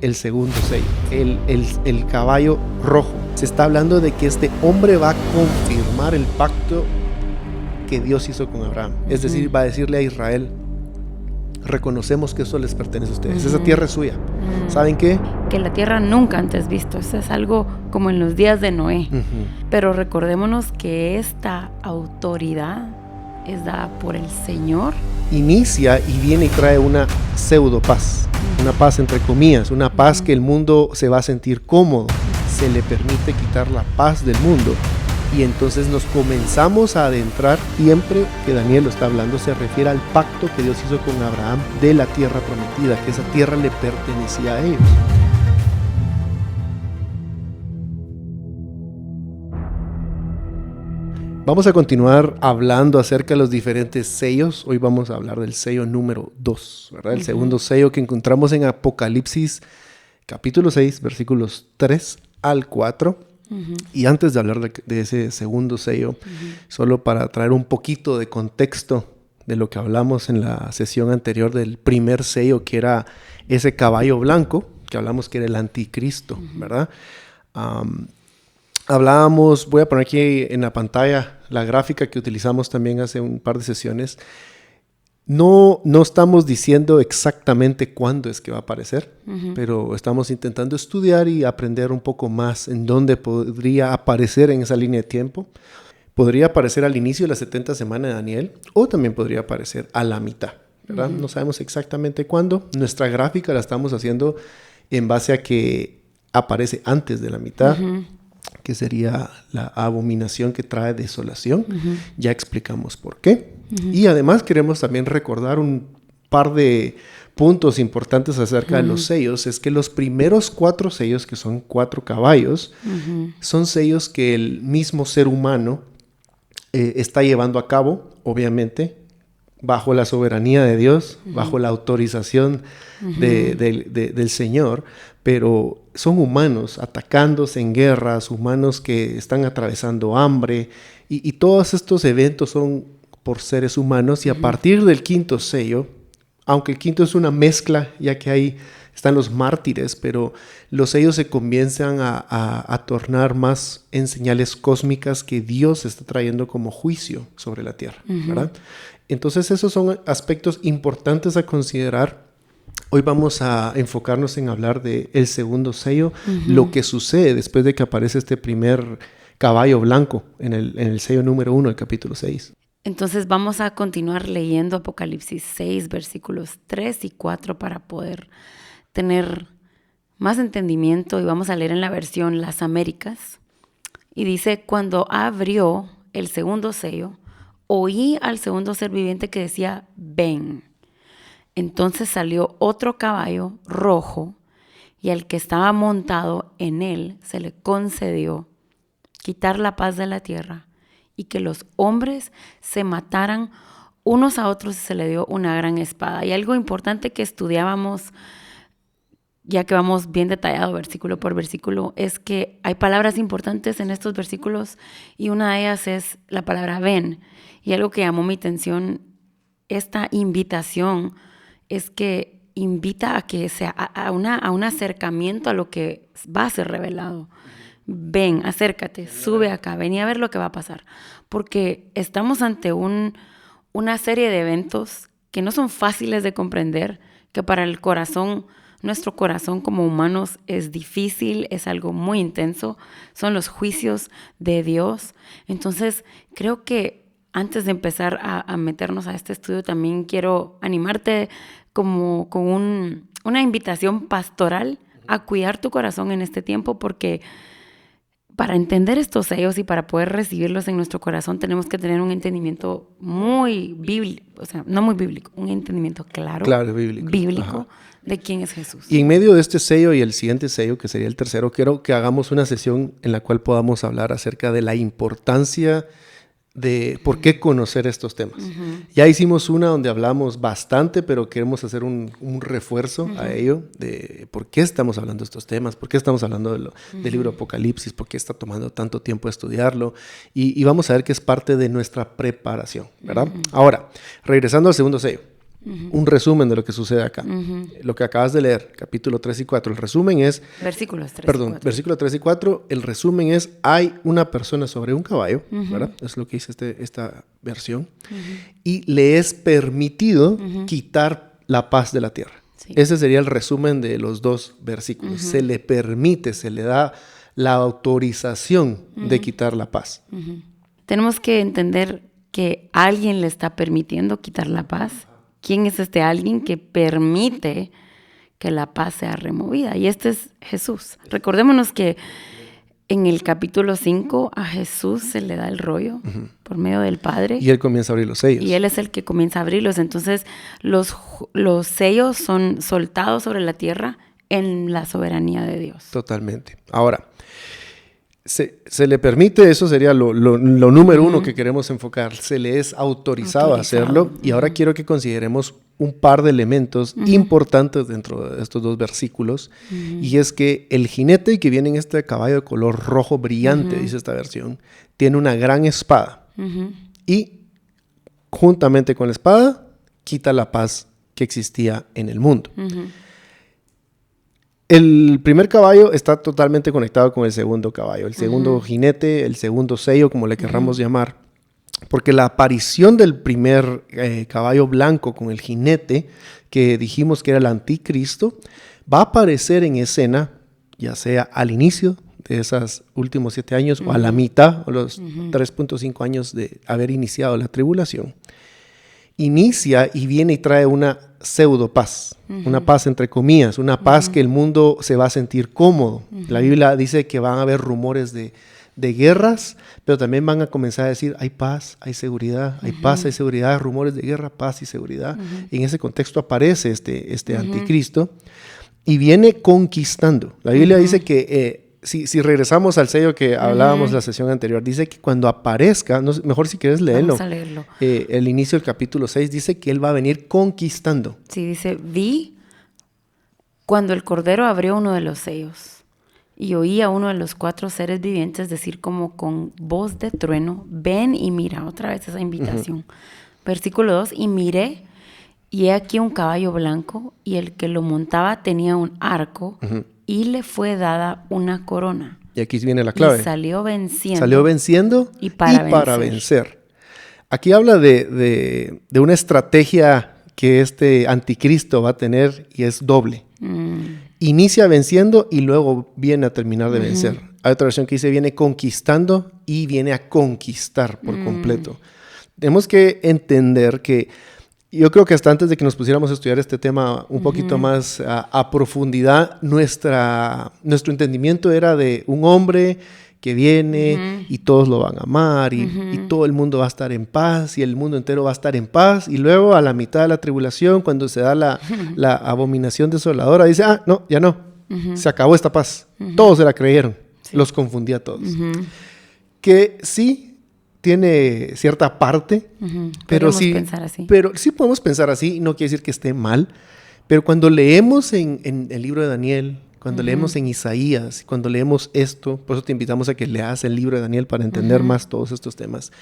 el segundo sello, el caballo rojo. Se está hablando de que este hombre va a confirmar el pacto que Dios hizo con Abraham. Es decir, va a decirle a Israel: reconocemos que eso les pertenece a ustedes, esa tierra es suya. ¿Saben qué? Que la tierra nunca antes visto. Eso es algo como en los días de Noé. Pero recordémonos que esta autoridad es dada por el Señor. Inicia y viene y trae una pseudo paz, una paz entre comillas, una paz que el mundo se va a sentir cómodo. Se le permite quitar la paz del mundo. Y entonces nos comenzamos a adentrar. Siempre que Daniel lo está hablando se refiere al pacto que Dios hizo con Abraham de la tierra prometida, que esa tierra le pertenecía a ellos. Vamos a continuar hablando acerca de los diferentes sellos. Hoy vamos a hablar del sello número 2, ¿verdad? El segundo sello que encontramos en Apocalipsis capítulo 6, versículos 3 al 4. Y antes de hablar de ese segundo sello, solo para traer un poquito de contexto de lo que hablamos en la sesión anterior del primer sello, que era ese caballo blanco, que hablamos que era el anticristo, ¿verdad? Hablábamos, voy a poner aquí en la pantalla la gráfica que utilizamos también hace un par de sesiones. No estamos diciendo exactamente cuándo es que va a aparecer, pero estamos intentando estudiar y aprender un poco más en dónde podría aparecer en esa línea de tiempo. Podría aparecer al inicio de la 70 semana de Daniel, o también podría aparecer a la mitad, ¿verdad? No sabemos exactamente cuándo. Nuestra gráfica la estamos haciendo en base a que aparece antes de la mitad, que sería la abominación que trae desolación. Ya explicamos por qué. Y además queremos también recordar un par de puntos importantes acerca de los sellos. Es que los primeros 4 sellos, que son 4 caballos, son sellos que el mismo ser humano está llevando a cabo, obviamente, bajo la soberanía de Dios, bajo la autorización del Señor, pero son humanos atacándose en guerras, humanos que están atravesando hambre, y todos estos eventos son por seres humanos. Y a partir del quinto sello, aunque el quinto es una mezcla, ya que ahí están los mártires, pero los sellos se comienzan a tornar más en señales cósmicas que Dios está trayendo como juicio sobre la tierra, ¿verdad? Entonces esos son aspectos importantes a considerar. Hoy vamos a enfocarnos en hablar del segundo sello, lo que sucede después de que aparece este primer caballo blanco en el sello número 1 del capítulo 6. Entonces vamos a continuar leyendo Apocalipsis 6, versículos 3 y 4 para poder tener más entendimiento, y vamos a leer en la versión Las Américas. Y dice: cuando abrió el segundo sello, oí al segundo ser viviente que decía: ven. Entonces salió otro caballo rojo, y al que estaba montado en él se le concedió quitar la paz de la tierra, y que los hombres se mataran unos a otros, y se le dio una gran espada. Y algo importante que estudiábamos, ya que vamos bien detallado versículo por versículo, es que hay palabras importantes en estos versículos, y una de ellas es la palabra ven. Y algo que llamó mi atención, esta invitación, es que invita a que sea a un acercamiento a lo que va a ser revelado. Ven, acércate, sube acá, vení a ver lo que va a pasar. Porque estamos ante una serie de eventos que no son fáciles de comprender, que para el corazón, nuestro corazón como humanos, es difícil, es algo muy intenso. Son los juicios de Dios. Entonces, creo que antes de empezar a meternos a este estudio, también quiero animarte como con una invitación pastoral a cuidar tu corazón en este tiempo, porque para entender estos sellos y para poder recibirlos en nuestro corazón tenemos que tener un entendimiento muy bíblico, o sea, no muy bíblico, un entendimiento claro bíblico de quién es Jesús. Y en medio de este sello y el siguiente sello, que sería el tercero, quiero que hagamos una sesión en la cual podamos hablar acerca de la importancia de por qué conocer estos temas. Ya hicimos una donde hablamos bastante, pero queremos hacer un refuerzo a ello, de por qué estamos hablando de estos temas, por qué estamos hablando del libro Apocalipsis, por qué está tomando tanto tiempo estudiarlo, y vamos a ver que es parte de nuestra preparación, ¿verdad? Ahora, regresando al segundo sello. un resumen de lo que sucede acá. Lo que acabas de leer, capítulo 3 y 4, el resumen es... Versículos 3 Perdón, y 4. versículo 3 y 4, el resumen es, hay una persona sobre un caballo, ¿verdad? Es lo que dice esta versión, y le es permitido quitar la paz de la tierra. Sí. Ese sería el resumen de los dos versículos. Se le permite, se le da la autorización de quitar la paz. Tenemos que entender que alguien le está permitiendo quitar la paz. ¿Quién es este alguien que permite que la paz sea removida? Y este es Jesús. Recordémonos que en el capítulo 5 a Jesús se le da el rollo por medio del Padre. Y Él comienza a abrir los sellos. Y Él es el que comienza a abrirlos. Entonces los sellos son soltados sobre la tierra en la soberanía de Dios. Totalmente. Ahora, se le permite, eso sería lo número uno que queremos enfocar. Se le es autorizado a hacerlo. Y ahora quiero que consideremos un par de elementos importantes dentro de estos dos versículos. Y es que el jinete que viene en este caballo de color rojo brillante, dice esta versión, tiene una gran espada. Y juntamente con la espada, quita la paz que existía en el mundo. El primer caballo está totalmente conectado con el segundo caballo, el segundo jinete, el segundo sello, como le querramos llamar, porque la aparición del primer caballo blanco con el jinete, que dijimos que era el anticristo, va a aparecer en escena, ya sea al inicio de esos últimos 7 años o a la mitad, o los 3.5 años de haber iniciado la tribulación. Inicia y viene y trae una pseudo paz, una paz entre comillas, una paz que el mundo se va a sentir cómodo. La Biblia dice que van a haber rumores de guerras, pero también van a comenzar a decir hay paz, hay seguridad, hay paz, hay seguridad, rumores de guerra, paz y seguridad. En ese contexto aparece este anticristo y viene conquistando. La Biblia dice que si regresamos al sello que hablábamos la sesión anterior, dice que cuando aparezca, mejor si quieres leerlo. Vamos a leerlo. El inicio del capítulo 6 dice que él va a venir conquistando. Sí, dice, vi cuando el Cordero abrió uno de los sellos y oí a uno de los 4 seres vivientes decir como con voz de trueno, ven y mira, otra vez esa invitación. Versículo 2, y miré, y he aquí un caballo blanco, y el que lo montaba tenía un arco, y le fue dada una corona. Y aquí viene la clave. Y salió venciendo. Salió venciendo y para vencer. Aquí habla de una estrategia que este anticristo va a tener y es doble. Inicia venciendo y luego viene a terminar de vencer. Hay otra versión que dice viene conquistando y viene a conquistar por completo. Tenemos que entender que yo creo que hasta antes de que nos pusiéramos a estudiar este tema un poquito más a profundidad, nuestro entendimiento era de un hombre que viene y todos lo van a amar y todo el mundo va a estar en paz y el mundo entero va a estar en paz. Y luego a la mitad de la tribulación, cuando se da la abominación desoladora, dice, no, ya no, se acabó esta paz. Todos se la creyeron, los confundí a todos. Que sí tiene cierta parte, pero sí podemos pensar así, no quiere decir que esté mal, pero cuando leemos en el libro de Daniel, cuando leemos en Isaías, cuando leemos esto, por eso te invitamos a que leas el libro de Daniel para entender más todos estos temas,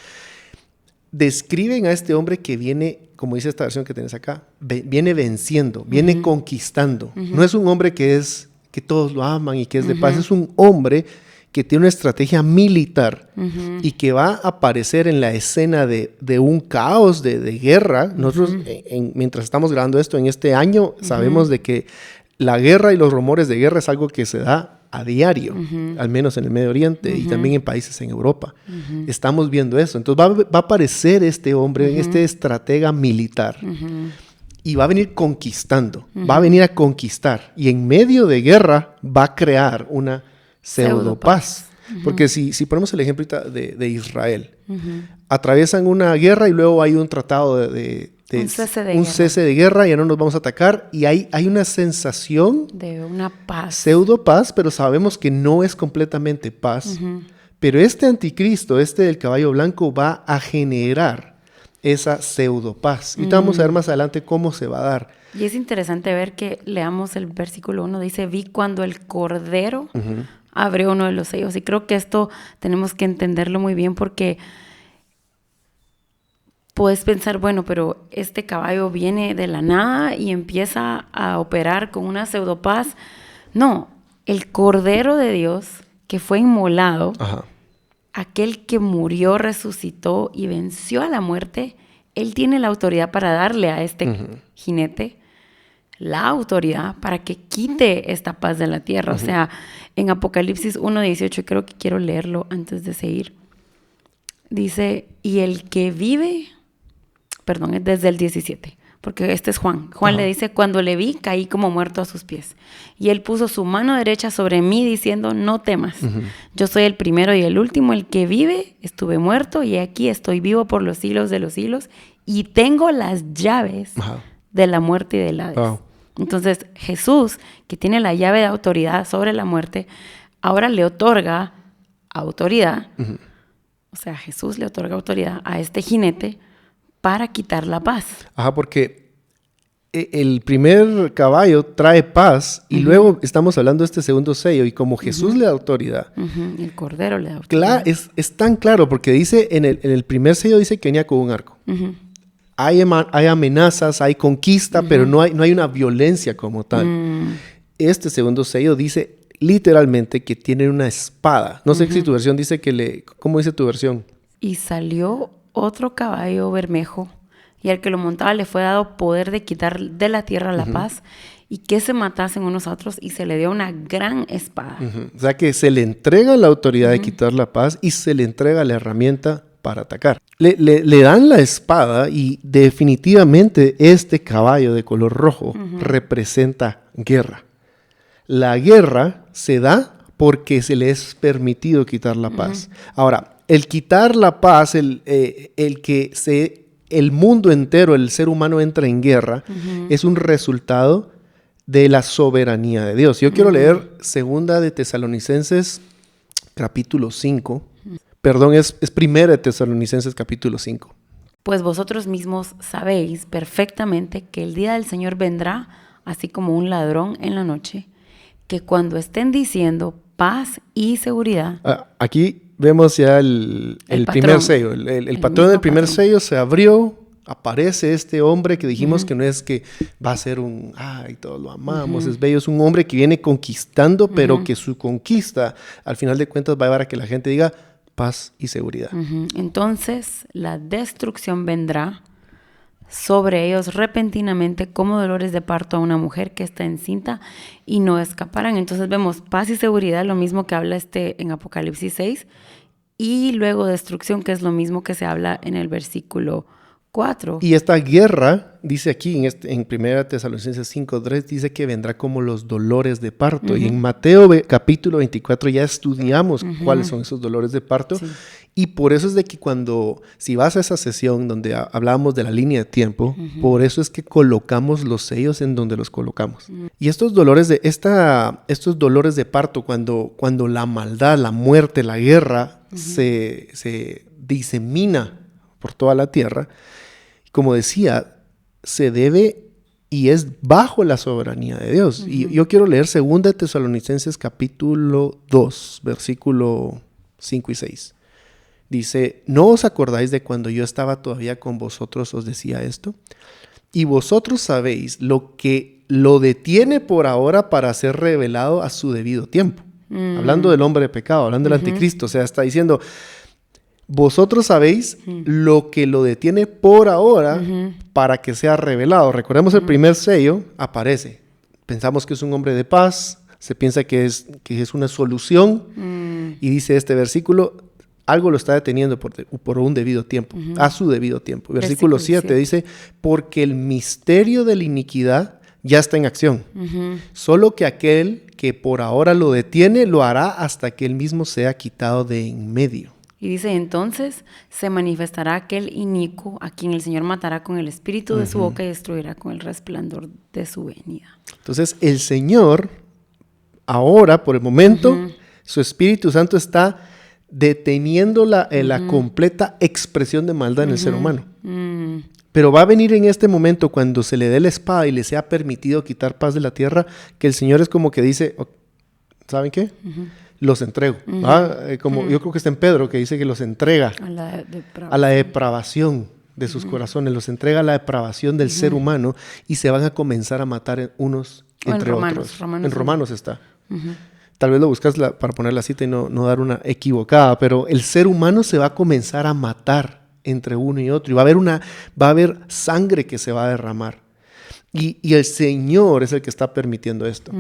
describen a este hombre que viene, como dice esta versión que tienes acá, viene venciendo, viene conquistando. No es un hombre que todos lo aman y que es de paz, es un hombre que tiene una estrategia militar y que va a aparecer en la escena de un caos de guerra. Nosotros, mientras estamos grabando esto en este año, sabemos de que la guerra y los rumores de guerra es algo que se da a diario, al menos en el Medio Oriente y también en países en Europa. Estamos viendo eso. Entonces va a aparecer este hombre, este estratega militar, y va a venir conquistando, va a venir a conquistar. Y en medio de guerra va a crear una pseudo paz. Porque si ponemos el ejemplo de Israel, atraviesan una guerra y luego hay un tratado de un cese de guerra, ya no nos vamos a atacar, y hay una sensación de una paz, pseudo paz, pero sabemos que no es completamente paz. Pero este anticristo, del caballo blanco, va a generar esa pseudo paz. Y vamos a ver más adelante cómo se va a dar. Y es interesante ver que leamos el versículo 1, dice, vi cuando el Cordero abrió uno de los sellos. Y creo que esto tenemos que entenderlo muy bien porque puedes pensar, bueno, pero este caballo viene de la nada y empieza a operar con una pseudopaz. No, el Cordero de Dios que fue inmolado, Ajá. aquel que murió, resucitó y venció a la muerte, él tiene la autoridad para darle a este jinete la autoridad para que quite esta paz de la tierra. O sea, en Apocalipsis 1:18, creo que quiero leerlo antes de seguir. Dice, y el que vive, perdón, es desde el 17, porque este es Juan. Juan le dice, cuando le vi, caí como muerto a sus pies. Y él puso su mano derecha sobre mí diciendo, no temas. Yo soy el primero y el último, el que vive, estuve muerto y aquí estoy vivo por los siglos de los siglos y tengo las llaves de la muerte y del Hades. Wow. Entonces, Jesús, que tiene la llave de autoridad sobre la muerte, ahora le otorga autoridad. O sea, Jesús le otorga autoridad a este jinete para quitar la paz. Ajá, porque el primer caballo trae paz y luego estamos hablando de este segundo sello y como Jesús le da autoridad. El Cordero le da autoridad. Es tan claro porque dice en el primer sello dice que venía con un arco. Hay amenazas, hay conquista, pero no hay una violencia como tal. Este segundo sello dice literalmente que tiene una espada. No sé si tu versión dice ¿cómo dice tu versión? Y salió otro caballo bermejo y al que lo montaba le fue dado poder de quitar de la tierra la paz y que se matasen unos a otros y se le dio una gran espada. O sea que se le entrega la autoridad de quitar la paz y se le entrega la herramienta para atacar. Le dan la espada y definitivamente este caballo de color rojo representa guerra. La guerra se da porque se le es permitido quitar la paz. Ahora, el quitar la paz, el mundo entero, el ser humano entra en guerra, es un resultado de la soberanía de Dios. Yo quiero leer 2 de Tesalonicenses, capítulo 5. Perdón, es 1 de Tesalonicenses, capítulo 5. Pues vosotros mismos sabéis perfectamente que el día del Señor vendrá, así como un ladrón en la noche, que cuando estén diciendo paz y seguridad. Aquí vemos ya el primer sello. El patrón del primer sello se abrió, aparece este hombre que dijimos que no es que va a ser ay, todos lo amamos, es bello, es un hombre que viene conquistando, pero que su conquista, al final de cuentas, va a llevar a que la gente diga paz y seguridad. Entonces, la destrucción vendrá sobre ellos repentinamente como dolores de parto a una mujer que está encinta y no escaparán. Entonces vemos paz y seguridad, lo mismo que habla en Apocalipsis 6, y luego destrucción, que es lo mismo que se habla en el versículo 4. Y esta guerra, dice aquí en 1 Tesalonicenses 5:3, dice que vendrá como los dolores de parto. Y en Mateo capítulo 24 ya estudiamos cuáles son esos dolores de parto. Sí. Y por eso es de que si vas a esa sesión donde hablábamos de la línea de tiempo, por eso es que colocamos los sellos en donde los colocamos. Y estos dolores de parto, cuando la maldad, la muerte, la guerra se disemina por toda la tierra, como decía, se debe y es bajo la soberanía de Dios. Y yo quiero leer 2 Tesalonicenses capítulo 2, versículo 5 y 6. Dice, ¿no os acordáis de cuando yo estaba todavía con vosotros os decía esto? Y vosotros sabéis lo que lo detiene por ahora para ser revelado a su debido tiempo. Hablando del hombre de pecado, hablando del anticristo. O sea, está diciendo, vosotros sabéis lo que lo detiene por ahora para que sea revelado. Recordemos el primer sello, aparece. Pensamos que es un hombre de paz, se piensa que es una solución. Y dice este versículo, algo lo está deteniendo por un debido tiempo, a su debido tiempo. Versículo 7 dice, porque el misterio de la iniquidad ya está en acción. Solo que aquel que por ahora lo detiene, lo hará hasta que él mismo sea quitado de en medio. Y dice, entonces se manifestará aquel inicuo a quien el Señor matará con el espíritu de su boca y destruirá con el resplandor de su venida. Entonces el Señor, ahora, por el momento, su Espíritu Santo está deteniendo la completa expresión de maldad en el ser humano. Pero va a venir en este momento, cuando se le dé la espada y le sea permitido quitar paz de la tierra, que el Señor es como que dice, ¿saben qué? Los entrego. Yo creo que está en Pedro, que dice que los entrega a la depravación de sus corazones, los entrega a la depravación del ser humano y se van a comenzar a matar unos entre otros. En Romanos está. Tal vez lo buscas para poner la cita y no dar una equivocada, pero el ser humano se va a comenzar a matar entre uno y otro y va a haber sangre que se va a derramar. Y el Señor es el que está permitiendo esto.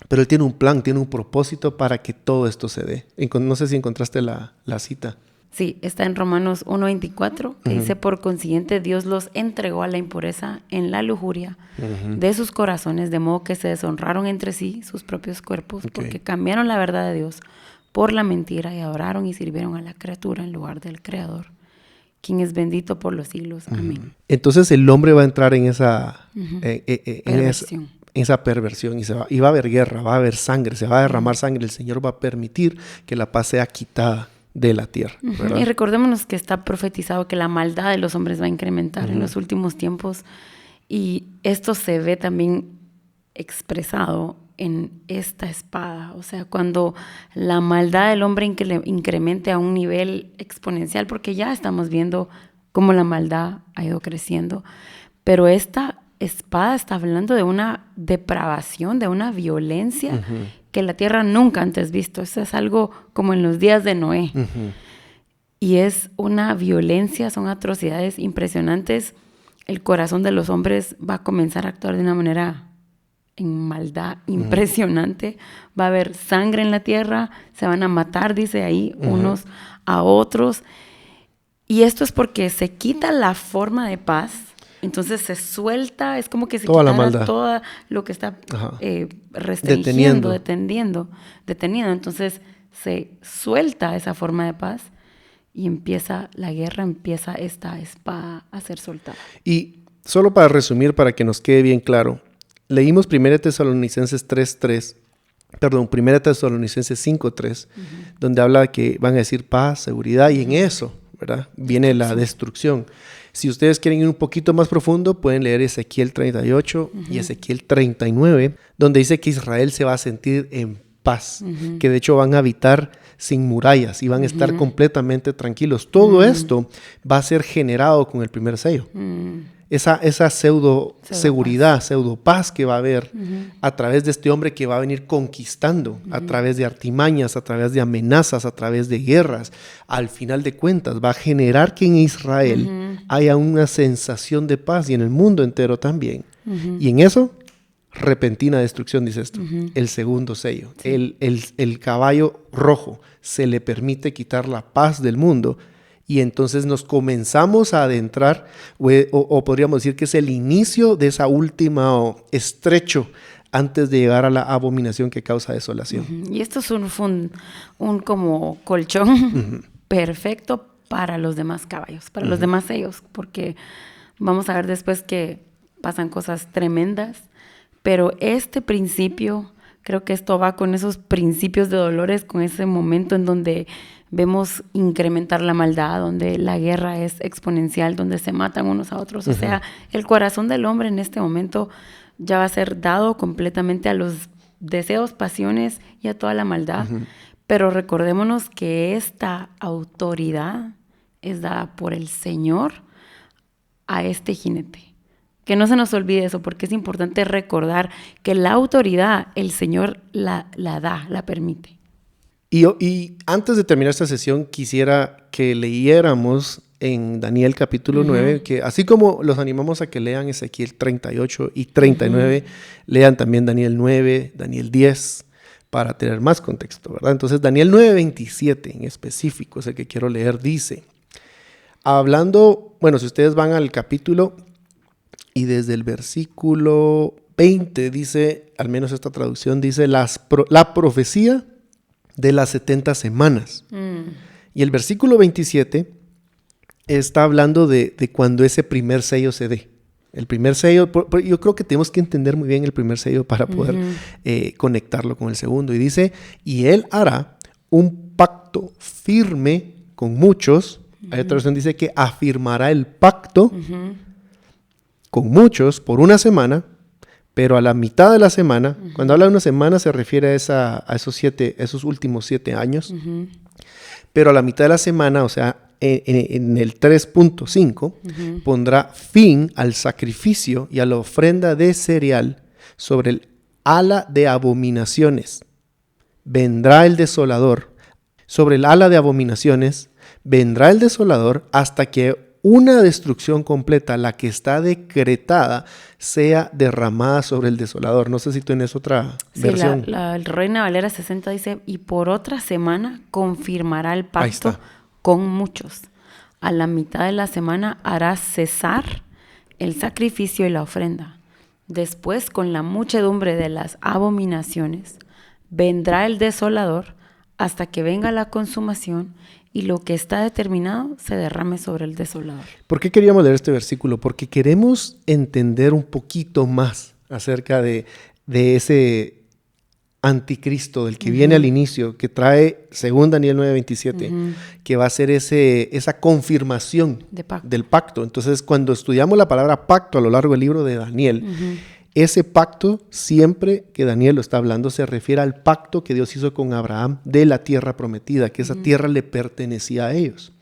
Pero Él tiene un plan, tiene un propósito para que todo esto se dé. No sé si encontraste la cita. Sí, está en Romanos 1:24, que dice: por consiguiente Dios los entregó a la impureza en la lujuria de sus corazones, de modo que se deshonraron entre sí sus propios cuerpos, porque cambiaron la verdad de Dios por la mentira y adoraron y sirvieron a la criatura en lugar del Creador, quien es bendito por los siglos. Amén. Entonces el hombre va a entrar en esa perversión y va a haber guerra, va a haber sangre, se va a derramar sangre. El Señor va a permitir que la paz sea quitada de la tierra. Y recordémonos que está profetizado que la maldad de los hombres va a incrementar en los últimos tiempos, y esto se ve también expresado en esta espada. O sea, cuando la maldad del hombre incremente a un nivel exponencial, porque ya estamos viendo cómo la maldad ha ido creciendo, pero esta espada está hablando de una depravación, de una violencia que la tierra nunca antes visto. Eso es algo como en los días de Noé. Y es una violencia, son atrocidades impresionantes. El corazón de los hombres va a comenzar a actuar de una manera en maldad impresionante. Va a haber sangre en la tierra, se van a matar, dice ahí, unos a otros. Y esto es porque se quita la forma de paz. Entonces se suelta, es como que se quitara todo lo que está restringiendo, deteniendo. Entonces se suelta esa forma de paz y empieza la guerra, empieza esta espada a ser soltada. Y solo para resumir, para que nos quede bien claro, leímos 1 Tesalonicenses 5:3, donde habla que van a decir paz, seguridad, y en eso, ¿verdad?, viene la destrucción. Si ustedes quieren ir un poquito más profundo, pueden leer Ezequiel 38 y Ezequiel 39, donde dice que Israel se va a sentir en paz, que de hecho van a habitar sin murallas y van a estar completamente tranquilos. Todo esto va a ser generado con el primer sello. Esa pseudo seguridad, pseudo paz que va a haber a través de este hombre que va a venir conquistando, a través de artimañas, a través de amenazas, a través de guerras. Al final de cuentas va a generar que en Israel haya una sensación de paz y en el mundo entero también. Y en eso, repentina destrucción, dice esto. El segundo sello, el caballo rojo, se le permite quitar la paz del mundo. Y entonces nos comenzamos a adentrar, o podríamos decir que es el inicio de esa última estrecho antes de llegar a la abominación que causa desolación. Y esto es un como colchón perfecto para los demás caballos, para los demás sellos, porque vamos a ver después que pasan cosas tremendas, pero este principio, creo que esto va con esos principios de dolores, con ese momento en donde vemos incrementar la maldad, donde la guerra es exponencial, donde se matan unos a otros. O sea, el corazón del hombre en este momento ya va a ser dado completamente a los deseos, pasiones y a toda la maldad. Pero recordémonos que esta autoridad es dada por el Señor a este jinete. Que no se nos olvide eso, porque es importante recordar que la autoridad el Señor la da, la permite. Y antes de terminar esta sesión, quisiera que leyéramos en Daniel capítulo 9, que así como los animamos a que lean Ezequiel 38 y 39, lean también Daniel 9, Daniel 10, para tener más contexto, ¿verdad? Entonces, Daniel 9:27 en específico es el que quiero leer, dice, hablando, bueno, si ustedes van al capítulo y desde el versículo 20 dice, al menos esta traducción dice, la profecía de las 70 semanas. Y el versículo 27 está hablando de cuando ese primer sello se dé. El primer sello, yo creo que tenemos que entender muy bien el primer sello para poder conectarlo con el segundo. Y dice, y él hará un pacto firme con muchos. Hay otra versión dice que afirmará el pacto con muchos por una semana, pero a la mitad de la semana, cuando habla de una semana se refiere a esos últimos 7 años, pero a la mitad de la semana, o sea, en el 3.5, pondrá fin al sacrificio y a la ofrenda de cereal sobre el ala de abominaciones. Vendrá el desolador. Sobre el ala de abominaciones vendrá el desolador hasta que una destrucción completa, la que está decretada, sea derramada sobre el desolador. No sé si tienes otra versión. El Reina Valera 60 dice, y por otra semana confirmará el pacto con muchos. A la mitad de la semana hará cesar el sacrificio y la ofrenda. Después, con la muchedumbre de las abominaciones, vendrá el desolador hasta que venga la consumación y lo que está determinado se derrame sobre el desolador. ¿Por qué queríamos leer este versículo? Porque queremos entender un poquito más acerca de ese anticristo del que viene al inicio, que trae, según Daniel 9:27, que va a ser esa confirmación del pacto. Entonces, cuando estudiamos la palabra pacto a lo largo del libro de Daniel, ese pacto, siempre que Daniel lo está hablando, se refiere al pacto que Dios hizo con Abraham de la tierra prometida, que esa tierra le pertenecía a ellos.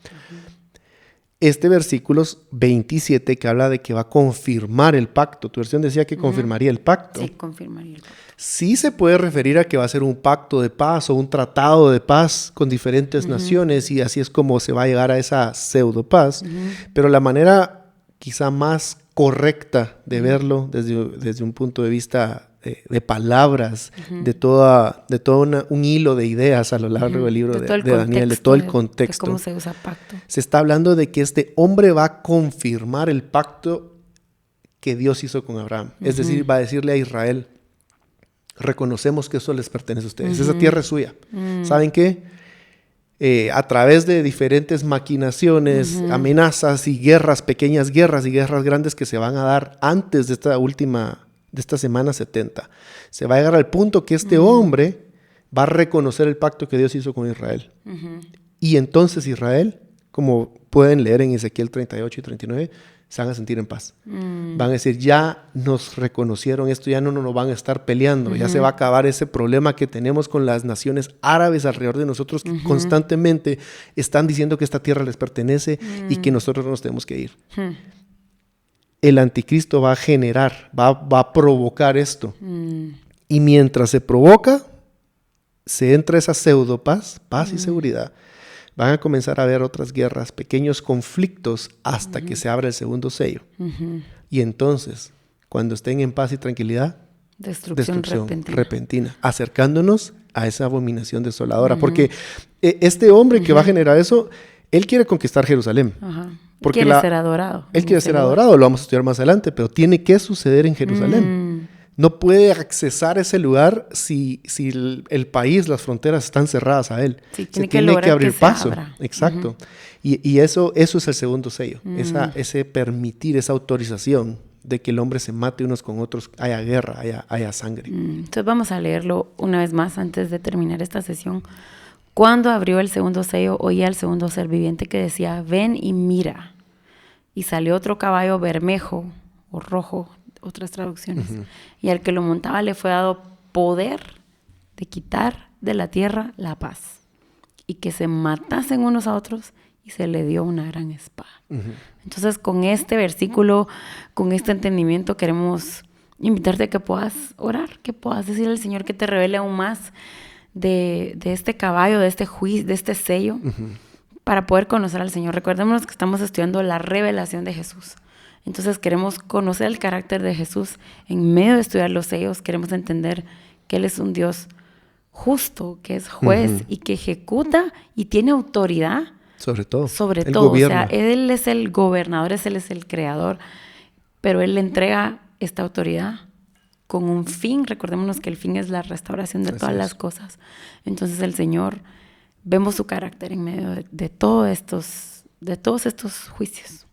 Este versículo 27 que habla de que va a confirmar el pacto. Tu versión decía que confirmaría el pacto. Sí, confirmaría el pacto. Sí se puede referir a que va a ser un pacto de paz o un tratado de paz con diferentes naciones, y así es como se va a llegar a esa pseudo paz. Pero la manera quizá más correcta de verlo desde un punto de vista de palabras, de todo un hilo de ideas a lo largo del libro de Daniel, de todo el contexto. De cómo se usa pacto. Se está hablando de que este hombre va a confirmar el pacto que Dios hizo con Abraham. Es decir, va a decirle a Israel, reconocemos que eso les pertenece a ustedes. Esa tierra es suya. ¿Saben qué? A través de diferentes maquinaciones, amenazas y guerras, pequeñas guerras y guerras grandes que se van a dar antes de esta semana 70. Se va a llegar al punto que este hombre va a reconocer el pacto que Dios hizo con Israel. Y entonces Israel, como pueden leer en Ezequiel 38 y 39, se van a sentir en paz. Van a decir, ya nos reconocieron esto, ya no nos van a estar peleando, ya se va a acabar ese problema que tenemos con las naciones árabes alrededor de nosotros que constantemente están diciendo que esta tierra les pertenece y que nosotros nos tenemos que ir. El anticristo va a generar, va a provocar esto. Y mientras se provoca, se entra esa pseudo paz y seguridad. Van a comenzar a haber otras guerras, pequeños conflictos hasta que se abra el segundo sello. Y entonces, cuando estén en paz y tranquilidad, destrucción repentina, acercándonos a esa abominación desoladora. Porque este hombre que va a generar eso, él quiere conquistar Jerusalén. Porque quiere ser adorado. Él quiere ser adorado, lo vamos a estudiar más adelante, pero tiene que suceder en Jerusalén. No puede accesar a ese lugar si el país, las fronteras están cerradas a él. Sí, tiene que abrir paso. Exacto. Y eso es el segundo sello. Ese permitir, esa autorización de que el hombre se mate unos con otros, haya guerra, haya sangre. Entonces vamos a leerlo una vez más antes de terminar esta sesión. Cuando abrió el segundo sello, oía al segundo ser viviente que decía, ven y mira. Y salió otro caballo bermejo o rojo, otras traducciones, y al que lo montaba le fue dado poder de quitar de la tierra la paz, y que se matasen unos a otros, y se le dio una gran espada. Entonces, con este versículo, con este entendimiento, queremos invitarte a que puedas orar, que puedas decirle al Señor que te revele aún más de este caballo, de este juicio, de este sello, para poder conocer al Señor. Recordémonos que estamos estudiando la revelación de Jesús. Entonces queremos conocer el carácter de Jesús en medio de estudiar los sellos. Queremos entender que Él es un Dios justo, que es juez y que ejecuta y tiene autoridad. Sobre todo. O sea, Él es el gobernador, Él es el creador, pero Él le entrega esta autoridad con un fin. Recordémonos que el fin es la restauración de todas las cosas. Entonces el Señor, vemos su carácter en medio de todos estos juicios.